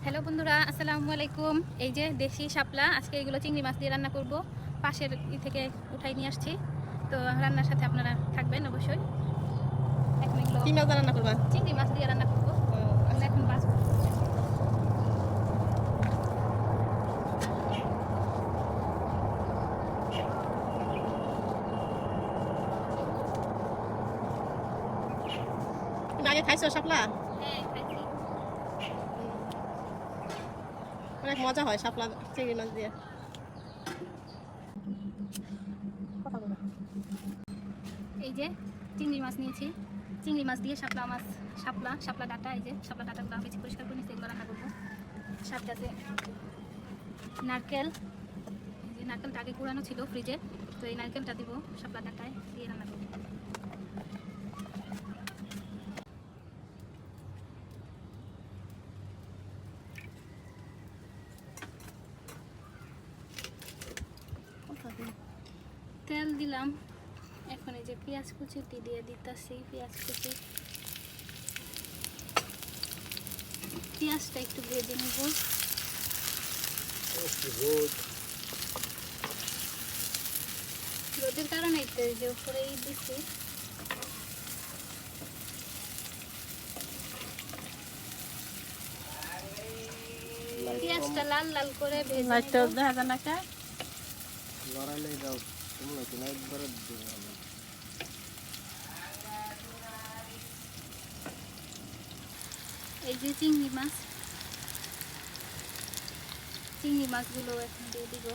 Hello বন্ধুরা, আসসালামু আলাইকুম। এই যে দেশি শাপলা, আজকে এগুলো চিংড়ি মাছ দিয়ে রান্না করব। পাশের থেকে উঠাই নিয়ে আসছি, তো রান্নার সাথে আপনারা থাকবেন অবশ্যই। এখন এগুলো কি মাছ রান্না করবা? চিংড়ি মাছ দিয়ে রান্না করবো। এখন বাঁচবো। তুমি আগে খাইছো শাপলা? হ্যাঁ, খাইছি। অনেক মজা হয় শাপলা চিংড়ি মাছ দিয়ে। এই যে চিংড়ি মাছ নিয়েছি, চিংড়ি মাছ দিয়ে শাপলা ডাঁটা, এই যে শাপলা ডাঁটাগুলো আমি পরিষ্কার করে নিচ্ছি, এগুলো রান্না করবো। সাথে আছে নারকেল, এই যে নারকেলটা আগে কুড়ানো ছিল ফ্রিজে, তো এই নারকেলটা দিব শাপলা ডাঁটায় দিয়ে রান্না করবো। তেল দিলাম, এখন এই যে পেঁয়াজ কুচিটি দিয়ে দিতেছি। পেঁয়াজটা একটু ভেজে নেব। রোদের কারণে যে উপরেই দিচ্ছি। পেঁয়াজটা লাল লাল করে ভেজে নেব। এই যে চিংড়ি মাছগুলো এখন দিয়ে দিব।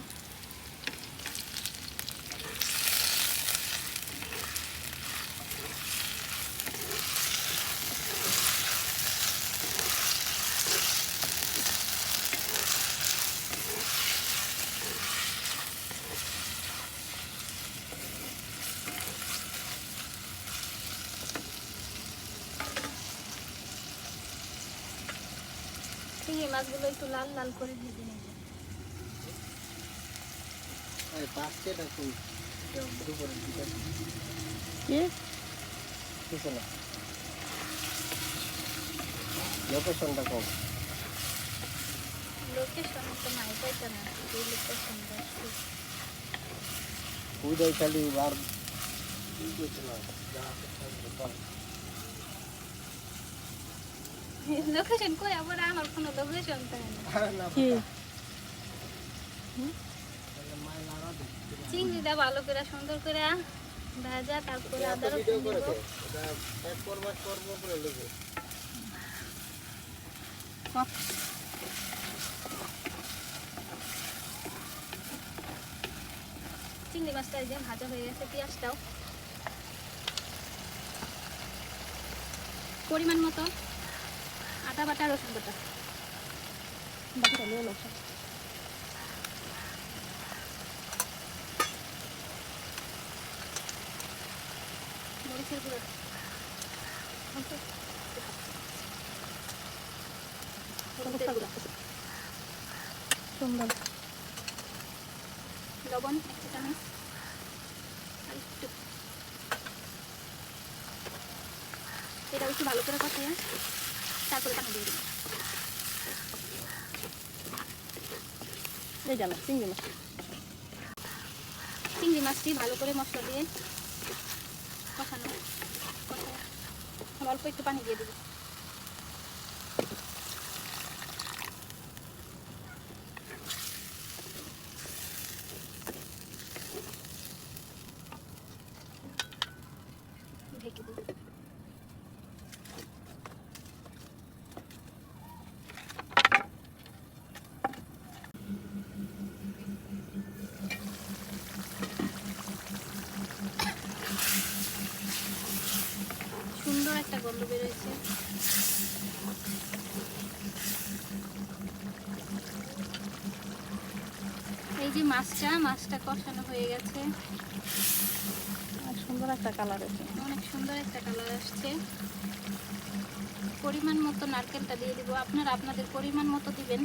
চিংড়ি মাছগুলো একটু লাল লাল করে ভেজে নেব। লোকেশনটা কম লোকেশন তো নাই, তাইটা না, এই লোকেশনটা উদয় খালি বার লোকেশন কই? আবার আমার কোনো লোকেশন থাকে না। চিংড়িটা ভালো করে সুন্দর করে ভাজা, তারপরে আদা রসুন দিব। চিংড়ি মাছটা এই যে ভাজা হয়ে গেছে, পেঁয়াজটাও পরিমাণ মতো আদা বাটা, রসুন বাটা। মরিচের গুঁড়ো, লবণ 1 চা চামচ, আর একটু এটা একটু ভালো করে কষিয়ে তারপরে পানি দিয়ে দিলাম। এই জানো চিংড়ি মাছটি ভালো করে মশলা দিয়ে কষানো, অল্প একটু পানি দিয়ে দেবো। ঢেকে দেবো। সুন্দর একটা গন্ধ বেরোয়েছে। এই যে মাছটা কষানো হয়ে গেছে, সুন্দর একটা কালার আছে। অনেক সুন্দর একটা কালার আসছে। পরিমাণ মতো নারকেলটা দিয়ে দিব, আপনারা আপনাদের পরিমাণ মতো দিবেন।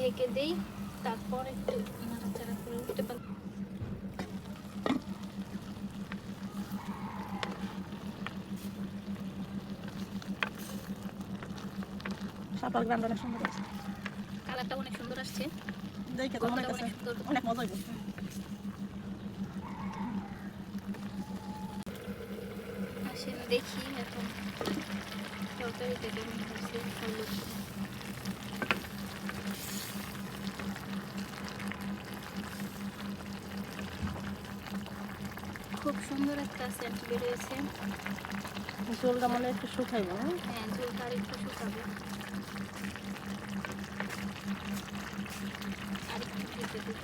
ঢেকে দেই, তারপর একটু নাড়াচাড়া করে উঠতে পারি। শাপলার গ্রামটা অনেক সুন্দর আছে। কালারটা অনেক সুন্দর আসছে, দেখে তো মনে গন্ধটা হচ্ছে অনেক সুন্দর। অনেক মজা হইব। আসেন দেখি এখন তরকারিটা কেমন হয়েছে। হলুদ খুব সুন্দর একটা সেন্ট বেরিয়েছে। ঝোলটা মনে হয় একটু শুকাইব না? হ্যাঁ, ঝোলটা আর একটু শুকাবে, আর একটু ঢেকে দিই।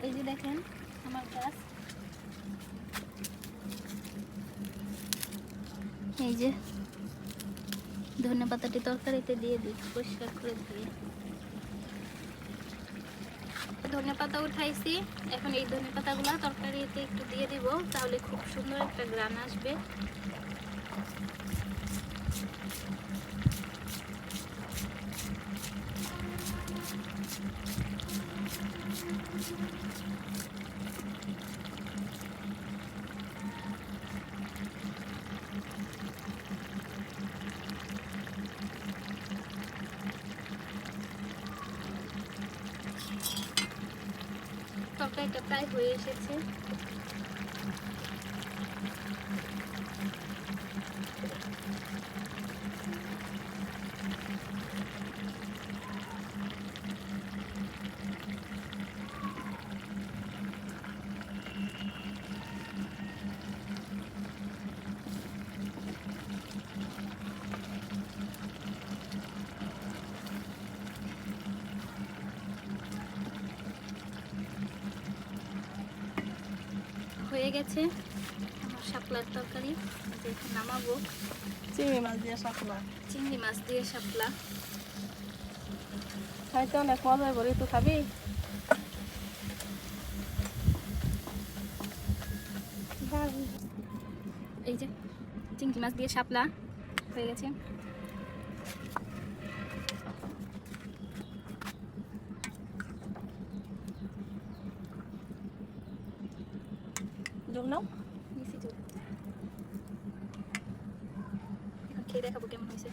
এই যে দেখেন আমার গাছ, এই যে ধনেপাতাটি তরকারিতে দিয়ে দিই, পরিষ্কার করে দিয়ে। ধনেপাতা উঠাইছি, এখন এই ধনেপাতাগুলো তরকারিতে একটু দিয়ে দিব, তাহলে খুব সুন্দর একটা গ্রান আসবে। তরকারিটা প্রায় হয়ে এসেছে। হয়ে গেছে আমার শাপলার তরকারি। যে এখন নামাবো। চিংড়ি মাছ দিয়ে শাপলা চিংড়ি মাছ দিয়ে শাপলা খাইতে অনেক মজা হইব। তুই খাবি? এই যে চিংড়ি মাছ দিয়ে শাপলা হয়ে গেছে। জল নাও। নিচে চলে, এখন খেয়ে দেখাবো কেমন হয়েছে।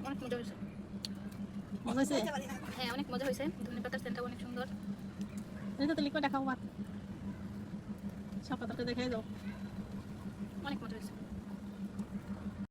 অনেক মজা হয়েছে। মজা হয়েছে? হ্যাঁ, অনেক মজা হয়েছে। ধনেপাতার সেন্টটা অনেক সুন্দর। এই তো লিকুইড দেখাও বা শাপলা তরকারি দেখাই দাও। অনেক মজা হয়েছে।